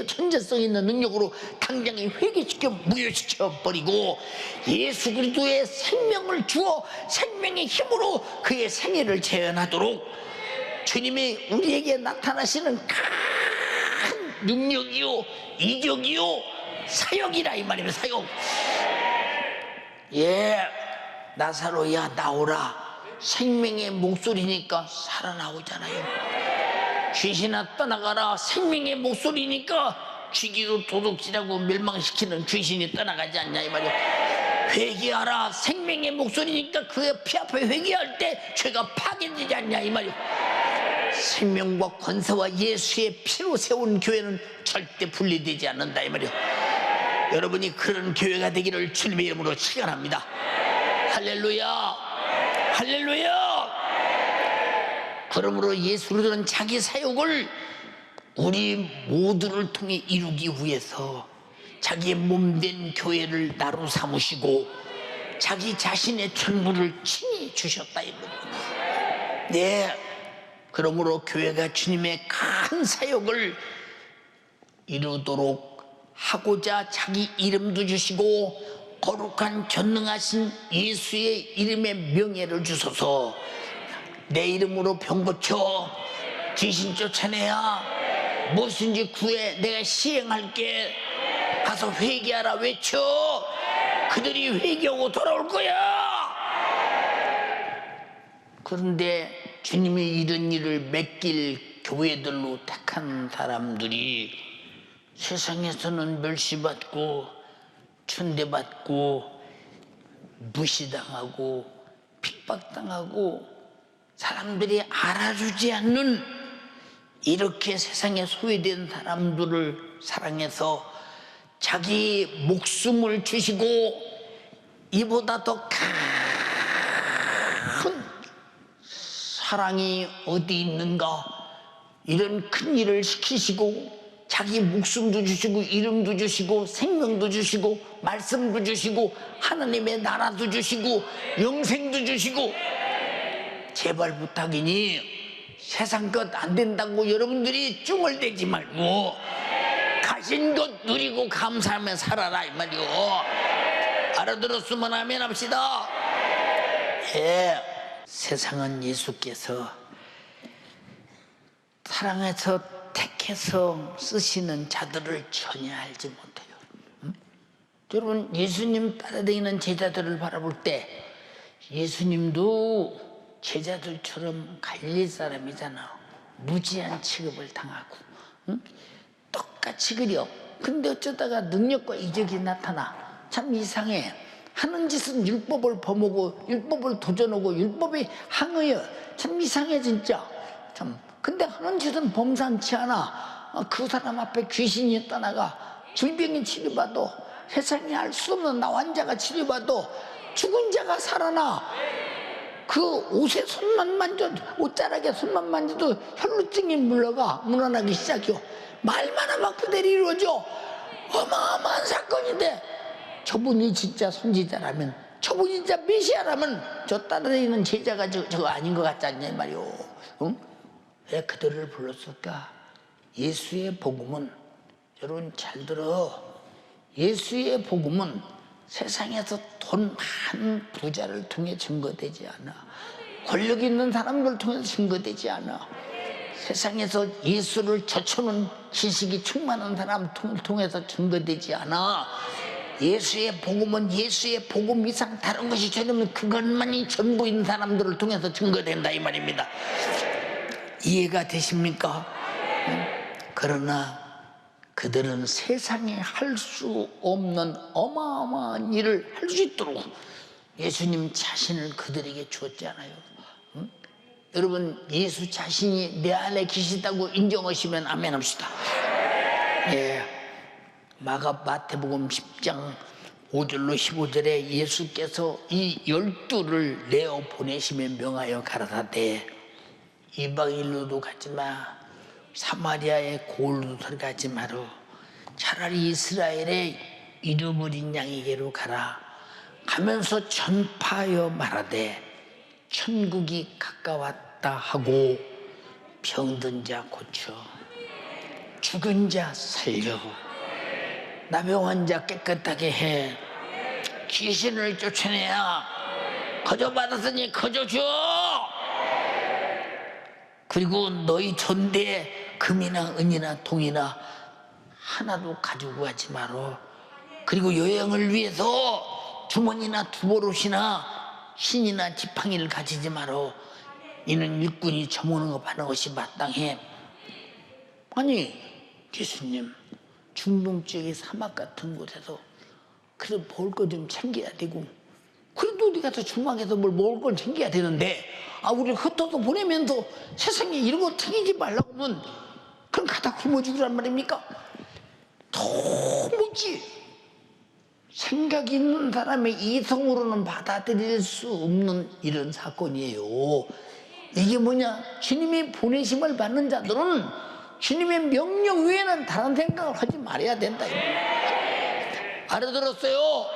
현재성 있는 능력으로 당장에 회개시켜 무효시켜 버리고 예수 그리스도의 생명을 주어 생명의 힘으로 그의 생애를 재현하도록 주님이 우리에게 나타나시는 큰 능력이요 이적이요 사역이라 이 말입니다. 사역. 나사로야 나오라. 생명의 목소리니까 살아나오잖아요. 귀신아 떠나가라. 생명의 목소리니까 죽이고 도둑질하고 멸망시키는 귀신이 떠나가지 않냐 이 말이야. 회개하라. 생명의 목소리니까 그의 피 앞에 회개할 때 죄가 파괴되지 않냐 이 말이야. 생명과 권세와 예수의 피로 세운 교회는 절대 분리되지 않는다 이 말이야. 여러분이 그런 교회가 되기를 주님의 이름으로 축원합니다. 할렐루야, 할렐루야. 그러므로 예수 그리스도는 자기 사역을 우리 모두를 통해 이루기 위해서 자기의 몸된 교회를 나로 삼으시고 자기 자신의 전부를 친히 주셨다 이 말입니다. 그러므로 교회가 주님의 큰 사역을 이루도록 하고자 자기 이름도 주시고 거룩한 전능하신 예수의 이름의 명예를 주소서. 내 이름으로 병 고쳐 귀신 쫓아내야 무엇인지 구해 내가 시행할게. 가서 회개하라 외쳐. 그들이 회개하고 돌아올 거야. 그런데 주님이 이런 일을 맡길 교회들로 택한 사람들이 세상에서는 멸시받고 천대받고 무시당하고 핍박당하고 사람들이 알아주지 않는 이렇게 세상에 소외된 사람들을 사랑해서 자기 목숨을 주시고 이보다 더 큰 사랑이 어디 있는가. 이런 큰 일을 시키시고 자기 목숨도 주시고 이름도 주시고 생명도 주시고 말씀도 주시고 하나님의 나라도 주시고 영생도 주시고. 제발 부탁이니 세상 것 안 된다고 여러분들이 쭝얼대지 말고 가신 것 누리고 감사하며 살아라 이 말이요. 알아들었으면 아멘 합시다. 세상은 예수께서 사랑해서 택해서 쓰시는 자들을 전혀 알지 못해요. 여러분 예수님 따라다니는 제자들을 바라볼 때 예수님도 제자들처럼 갈릴 사람이잖아. 무지한 취급을 당하고 똑같이 그려. 근데 어쩌다가 능력과 이적이 나타나. 참 이상해. 하는 짓은 율법을 범하고 율법을 도전하고 율법에 항의해. 참 이상해 진짜. 참. 근데 하는 짓은 범상치 않아. 그 사람 앞에 귀신이 떠나가. 질병이 치료받아. 세상에 알 수 없는 나환자가 치료받아. 죽은 자가 살아나. 그 옷에 손만 만져, 옷자락에 손만 만져도 혈루증이 물러가 문안하기 시작해요. 말만 하면 그대로 이루어져. 어마어마한 사건인데 저분이 진짜 선지자라면, 저분이 진짜 메시아라면 저 따라다니는 제자가 저거 아닌 것 같지 않냐 말이오. 응? 왜 그들을 불렀을까? 예수의 복음은, 여러분 잘 들어, 예수의 복음은 세상에서 돈 많은 부자를 통해 증거되지 않아. 권력 있는 사람들 통해서 증거되지 않아. 세상에서 예수를 젖혀놓은 지식이 충만한 사람을 통해서 증거되지 않아. 예수의 복음은 예수의 복음 이상 다른 것이 전혀 없는 그것만이 전부인 사람들을 통해서 증거된다 이 말입니다. 이해가 되십니까? 그러나 그들은 세상에 할 수 없는 어마어마한 일을 할 수 있도록 예수님 자신을 그들에게 주었잖아요. 여러분, 예수 자신이 내 안에 계시다고 인정하시면 아멘 합시다. 예. 마태복음 10장 5절로 15절에 예수께서 이 12를 내어 보내시며 명하여 가라사대 이방인으로도 가지 마, 사마리아의 고을로도 들어가지 마라. 차라리 이스라엘의 잃어버린 양에게로 가라. 가면서 전파하여 말하되 천국이 가까웠다 하고 병든 자 고쳐, 죽은 자 살려, 나병한 자 깨끗하게 해, 귀신을 쫓아내야 거저받았으니 거저줘. 그리고 너희 전대에 금이나 은이나 동이나 하나도 가지고 가지 마라. 그리고 여행을 위해서 주머니나 두보롯이나 신이나 지팡이를 가지지 마라. 이는 일꾼이 저무는 것 하는 것이 마땅해. 아니 예수님, 중동 지역의 사막 같은 곳에서 그래도 먹을 거 좀 챙겨야 되고, 그래도 어디 가서 주막에서 뭘 먹을 걸 챙겨야 되는데, 우리 흩어서 보내면서 세상에 이런 거 챙기지 말라고 하면 그럼 가다 굶어 죽으란 말입니까? 도무지 생각이 있는 사람의 이성으로는 받아들일 수 없는 이런 사건이에요. 이게 뭐냐? 주님이 보내심을 받는 자들은 주님의 명령 외에는 다른 생각을 하지 말아야 된다. 알아들었어요?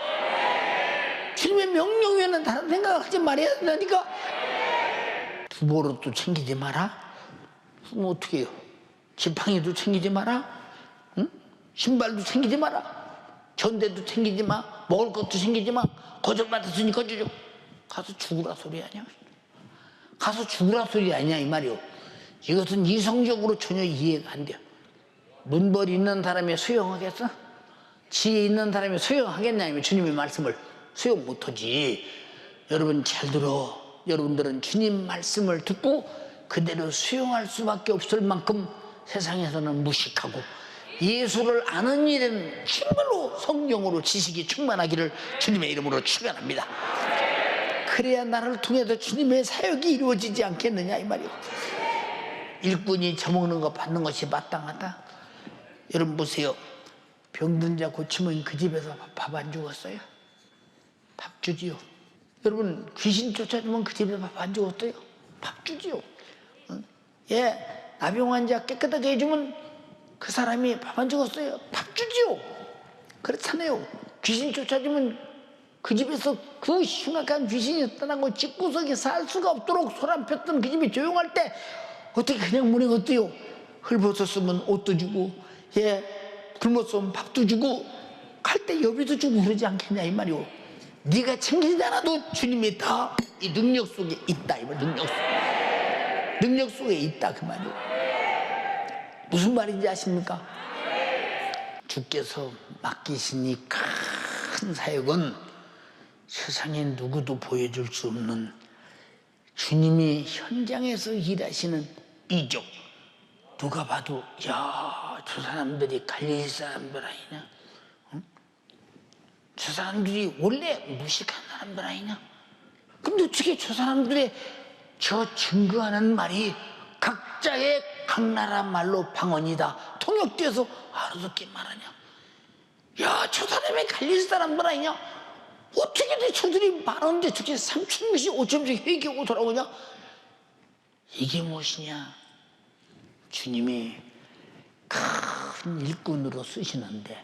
주님의 명령 외에는 다른 생각을 하지 말아야 된다니까. 두보로도 챙기지 마라. 그럼 어떻게 해요? 지팡이도 챙기지 마라. 응? 신발도 챙기지 마라. 전대도 챙기지 마. 먹을 것도 챙기지 마. 거절받았으니 거절줘. 가서 죽으라 소리 아니야? 가서 죽으라 소리 아니야 이 말이요. 이것은 이성적으로 전혀 이해가 안 돼요. 문벌 있는 사람이 수용하겠어? 지혜 있는 사람이 수용하겠냐? 주님의 말씀을 수용 못하지. 여러분 잘 들어. 여러분들은 주님 말씀을 듣고 그대로 수용할 수밖에 없을 만큼 세상에서는 무식하고, 예수를 아는 일은 정말로 성령으로 지식이 충만하기를 주님의 이름으로 축원합니다. 그래야 나를 통해서 주님의 사역이 이루어지지 않겠느냐 이 말이요. 일꾼이 저먹는 거 받는 것이 마땅하다. 여러분 보세요. 병든 자 고치면 그 집에서 밥 안 주었어요? 밥 주지요. 여러분 귀신 쫓아주면 그 집에서 밥 안 주었어요? 밥 주지요. 예, 나병환 자 깨끗하게 해주면 그 사람이 밥 안 주었어요? 밥 주지요. 그렇잖아요. 귀신 쫓아주면 그 집에서 그 흉악한 귀신이 떠난 거 집구석에 살 수가 없도록 소란 폈던 그 집이 조용할 때 어떻게 그냥 문에 어때요? 헐벗었으면 옷도 주고, 예, 굶었으면 밥도 주고, 갈 때 여비도 주고 그러지 않겠냐 이 말이오. 네가 챙기지 않아도 주님이 다 이 능력 속에 있다 이 말. 능력 속에 있다 그 말이오. 무슨 말인지 아십니까? 주께서 맡기신 이 큰 사역은 세상에 누구도 보여줄 수 없는 주님이 현장에서 일하시는 이적. 누가 봐도 야, 저 사람들이 갈릴리 사람들 아니냐? 응? 저 사람들이 원래 무식한 사람들 아니냐? 근데 어떻게 저 사람들의 저 증거하는 말이 각자의 각 나라 말로 방언이다 통역돼서 알아듣게 말하냐? 야, 저 사람이 갈릴리 사람들 아니냐? 어떻게 저들이 말하는데 저렇게 3,000명씩 5,000명씩 회개하고 돌아오냐? 이게 무엇이냐? 주님이 큰 일꾼으로 쓰시는데,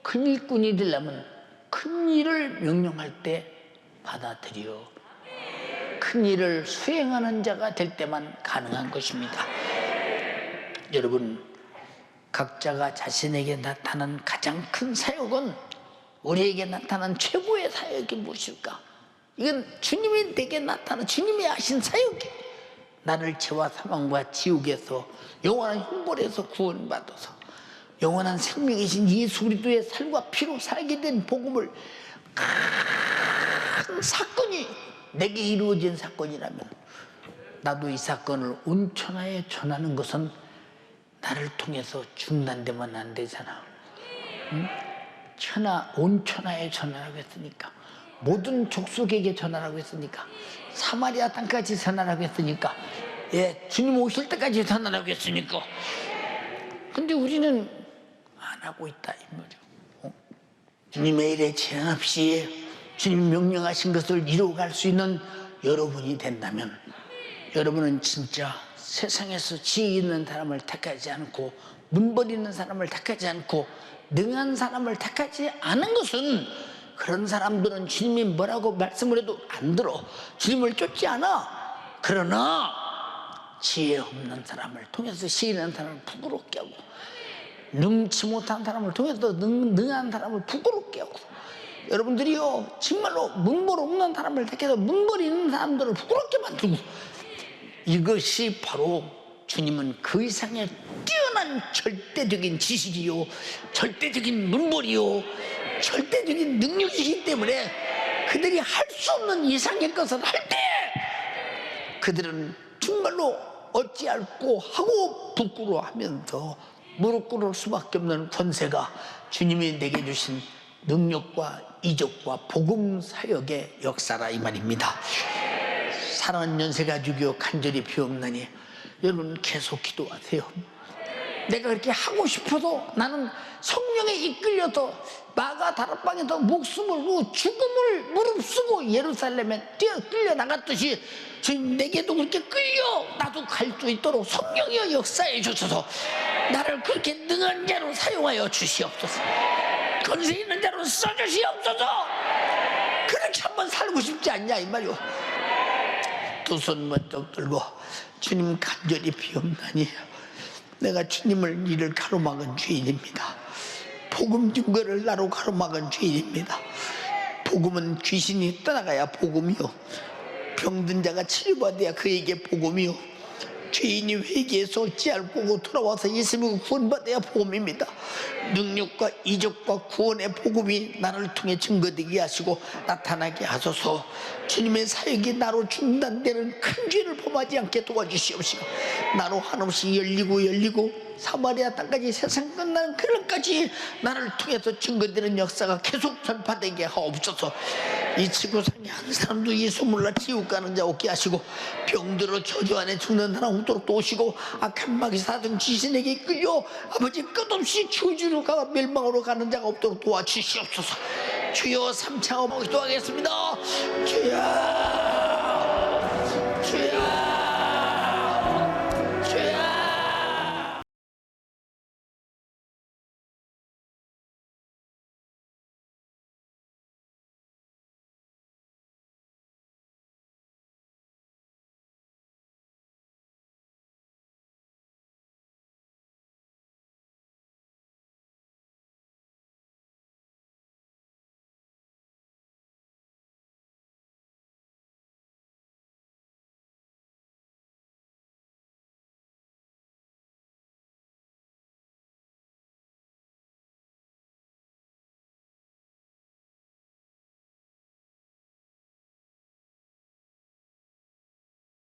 큰 일꾼이 되려면 큰 일을 명령할 때 받아들여 큰 일을 수행하는 자가 될 때만 가능한 것입니다. 여러분, 각자가 자신에게 나타난 가장 큰 사역은, 우리에게 나타난 최고의 사역이 무엇일까? 이건 주님이 내게 나타난 주님이 하신 사역이, 나를 죄와 사망과 지옥에서 영원한 형벌에서 구원받아서 영원한 생명이신 예수 그리스도의 살과 피로 살게 된 복음을, 큰 사건이 내게 이루어진 사건이라면 나도 이 사건을 온천하에 전하는 것은 나를 통해서 중단되면 안 되잖아. 응? 온천하에 전하라고 했으니까, 모든 족속에게 전하라고 했으니까, 사마리아 땅까지 전하라고 했으니까, 예, 주님 오실 때까지 전하라고 했으니까. 근데 우리는 안 하고 있다 이 말이야. 주님의 일에 제한 없이 주님 명령하신 것을 이루어갈 수 있는 여러분이 된다면, 여러분은 진짜 세상에서 지혜 있는 사람을 택하지 않고, 문벌 있는 사람을 택하지 않고, 능한 사람을 택하지 않은 것은, 그런 사람들은 주님이 뭐라고 말씀을 해도 안 들어. 주님을 쫓지 않아. 그러나 지혜 없는 사람을 통해서 지혜 있는 사람을 부끄럽게 하고, 능치 못한 사람을 통해서 능한 사람을 부끄럽게 하고, 여러분들이요 정말로 문벌 없는 사람을 택해서 문벌 있는 사람들을 부끄럽게 만들고, 이것이 바로 주님은 그 이상의 뛰어난 절대적인 지식이요, 절대적인 문벌이요, 절대적인 능력이기 때문에 그들이 할 수 없는 이상의 것을 할 때 그들은 정말로 어찌할꼬 하고 부끄러워하면서 무릎 꿇을 수밖에 없는 권세가 주님이 내게 주신 능력과 이적과 복음 사역의 역사라 이 말입니다. 사랑하는 연세가족이여, 간절히 비옵나니 여러분 계속 기도하세요. 내가 그렇게 하고 싶어도 나는 성령에 이끌려서 마가 다락방에서 목숨을 걸고 죽음을 무릅쓰고 예루살렘에 끌려 나갔듯이, 주님 내게도 그렇게 끌려 나도 갈 수 있도록 성령이여 역사해 주셔서 나를 그렇게 능한 자로 사용하여 주시옵소서. 권세 있는 자로 써주시옵소서. 그렇게 한번 살고 싶지 않냐 이 말이오. 두 손 번쩍 들고 주님 간절히 비옵나니 내가 주님을 이를 가로막은 죄인입니다. 복음 증거를 나로 가로막은 죄인입니다. 복음은 귀신이 떠나가야 복음이요, 병든 자가 치료받아야 그에게 복음이요, 죄인이 회개해서 어찌할꼬고 돌아와서 예수님을 구원받아야 복음입니다. 능력과 이적과 구원의 복음이 나를 통해 증거되게 하시고 나타나게 하소서. 주님의 사역이 나로 중단되는 큰 죄를 범하지 않게 도와주시옵시고, 나로 한없이 열리고 사마리아 땅까지 세상 끝나는 그날까지 나를 통해서 증거되는 역사가 계속 전파되게 하옵소서. 이 지구상에 한 사람도 예수 몰라 지옥 가는 자 없게 하시고, 병들어 저주 안에 죽는 사람 없도록 도우시고, 악한 마귀 사등 귀신에게 끌려 아버지 끝없이 저주로 가 멸망으로 가는 자가 없도록 도와주시옵소서. 주여 삼창하고 기도하겠습니다. 주여, 주여.